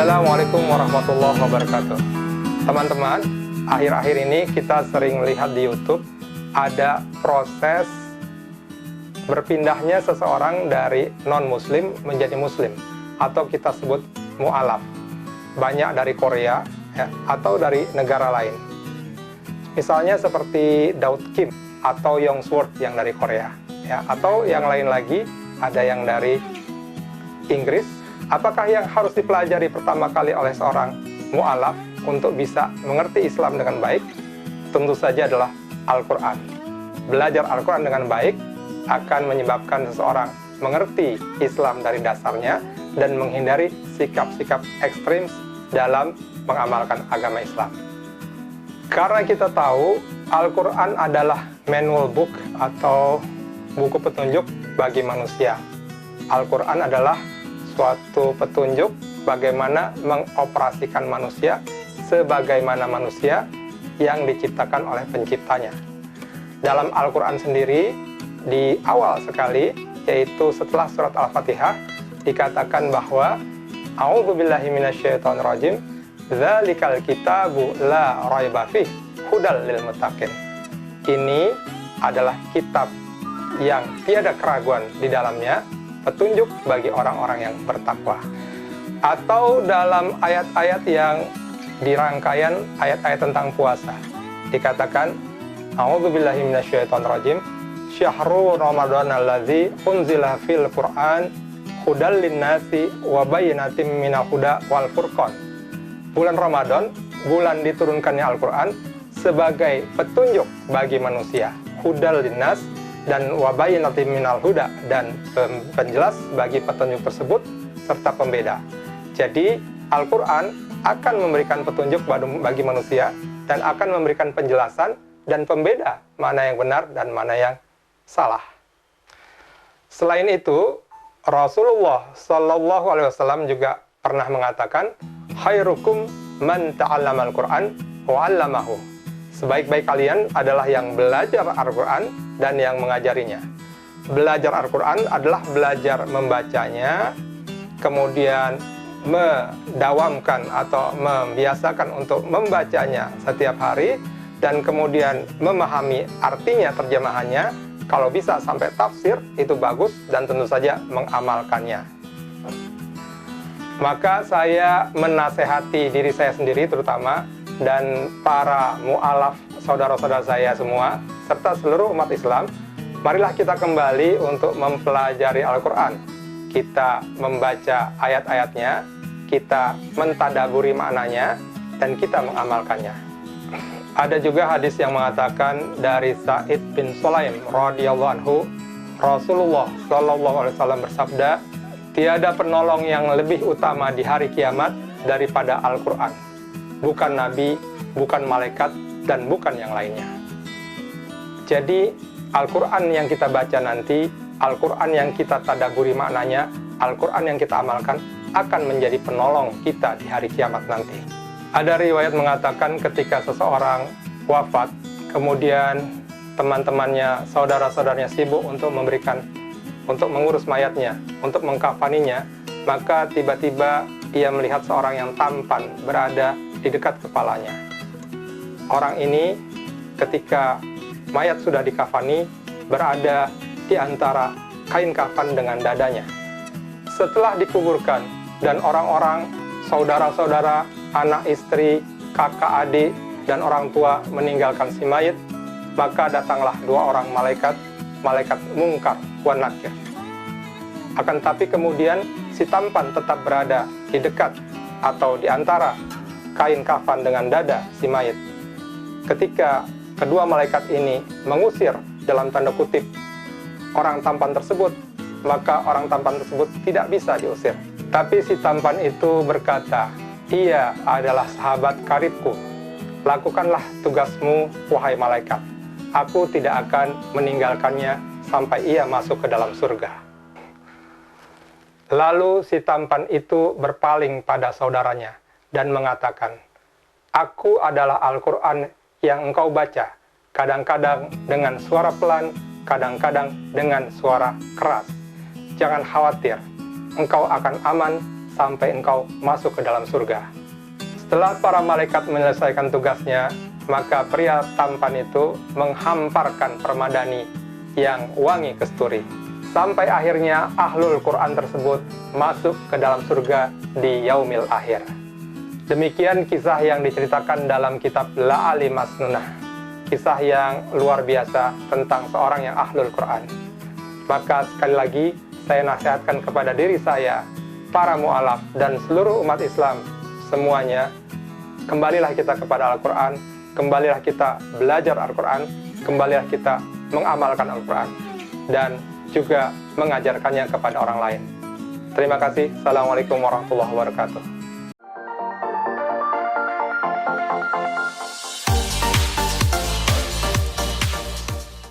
Assalamualaikum warahmatullahi wabarakatuh. Teman-teman, akhir-akhir ini kita sering lihat di YouTube ada proses berpindahnya seseorang dari non-muslim menjadi muslim, atau kita sebut mu'alaf. Banyak dari Korea ya, atau dari negara lain. Misalnya seperti Daud Kim atau Yong Sword yang dari Korea ya, atau yang lain lagi ada yang dari Inggris. Apakah yang harus dipelajari pertama kali oleh seorang mu'alaf untuk bisa mengerti Islam dengan baik? Tentu saja adalah Al-Quran. Belajar Al-Quran dengan baik akan menyebabkan seseorang mengerti Islam dari dasarnya dan menghindari sikap-sikap ekstrim dalam mengamalkan agama Islam. Karena kita tahu Al-Quran adalah manual book atau buku petunjuk bagi manusia. Al-Quran adalah suatu petunjuk bagaimana mengoperasikan manusia sebagaimana manusia yang diciptakan oleh penciptanya. Dalam Al-Quran sendiri, di awal sekali, yaitu setelah surat Al-Fatihah, dikatakan bahwa A'udzubillahi minasyaitonirrajim, dzalikal kitabu la raiba fih hudal lil muttaqin. Ini adalah kitab yang tiada keraguan di dalamnya, petunjuk bagi orang-orang yang bertakwa. Atau dalam ayat-ayat yang di rangkaian ayat-ayat tentang puasa, dikatakan A'udzubillahi minasyaitonirrajim, syahrul ramadan allazi unzila fil Qur'an hudal linnasi wa bayyinatin minal huda wal furqan. Bulan Ramadan, bulan diturunkannya Al-Qur'an sebagai petunjuk bagi manusia, hudal linnas, dan wabayinatim minal huda, dan penjelas bagi petunjuk tersebut serta pembeda. Jadi Al-Quran akan memberikan petunjuk bagi manusia dan akan memberikan penjelasan dan pembeda mana yang benar dan mana yang salah. Selain itu, Rasulullah Shallallahu Alaihi Wasallam juga pernah mengatakan, khairukum man ta'allamal Quran wa 'allamahu. Sebaik-baik kalian adalah yang belajar Al-Quran dan yang mengajarinya. Belajar Al-Quran adalah belajar membacanya, kemudian mendawamkan atau membiasakan untuk membacanya setiap hari, dan kemudian memahami artinya, terjemahannya. Kalau bisa sampai tafsir, itu bagus, dan tentu saja mengamalkannya. Maka saya menasehati diri saya sendiri terutama, dan para mu'alaf saudara-saudara saya semua, serta seluruh umat Islam, marilah kita kembali untuk mempelajari Al-Quran. Kita membaca ayat-ayatnya, kita mentadaburi maknanya, dan kita mengamalkannya. Ada juga hadis yang mengatakan dari Sa'id bin Sulaim radhiyallahu anhu, Rasulullah Shallallahu Alaihi Wasallam bersabda, tiada penolong yang lebih utama di hari kiamat daripada Al-Quran. Bukan nabi, bukan malaikat, dan bukan yang lainnya. Jadi, Al-Quran yang kita baca nanti, Al-Quran yang kita tadaburi maknanya, Al-Quran yang kita amalkan, akan menjadi penolong kita di hari kiamat nanti. Ada riwayat mengatakan ketika seseorang wafat, kemudian teman-temannya, saudara-saudaranya sibuk untuk mengurus mayatnya, untuk mengkafaninya, maka tiba-tiba ia melihat seorang yang tampan berada di dekat kepalanya. Orang ini ketika mayat sudah dikafani berada di antara kain kafan dengan dadanya. Setelah dikuburkan dan orang-orang, saudara-saudara, anak istri, kakak adik, dan orang tua meninggalkan si mayat, maka datanglah dua orang malaikat, malaikat Mungkar wa Nakir. Akan tapi kemudian si tampan tetap berada di dekat atau di antara kain kafan dengan dada si mayit. Ketika kedua malaikat ini mengusir dalam tanda kutip orang tampan tersebut, maka orang tampan tersebut tidak bisa diusir. Tapi si tampan itu berkata, ia adalah sahabat karibku. Lakukanlah tugasmu, wahai malaikat. Aku tidak akan meninggalkannya sampai ia masuk ke dalam surga. Lalu si tampan itu berpaling pada saudaranya dan mengatakan, aku adalah Al-Quran yang engkau baca, kadang-kadang dengan suara pelan, kadang-kadang dengan suara keras. Jangan khawatir, engkau akan aman sampai engkau masuk ke dalam surga. Setelah para malaikat menyelesaikan tugasnya, maka pria tampan itu menghamparkan permadani yang wangi kesturi. Sampai akhirnya ahlul Quran tersebut masuk ke dalam surga di yaumil akhir. Demikian kisah yang diceritakan dalam kitab La'ali Masnunah. Kisah yang luar biasa tentang seorang yang ahlul Quran. Maka sekali lagi saya nasihatkan kepada diri saya, para mu'alaf dan seluruh umat Islam semuanya, kembalilah kita kepada Al-Quran, kembalilah kita belajar Al-Quran, kembalilah kita mengamalkan Al-Quran, dan juga mengajarkannya kepada orang lain. Terima kasih. Assalamualaikum warahmatullahi wabarakatuh.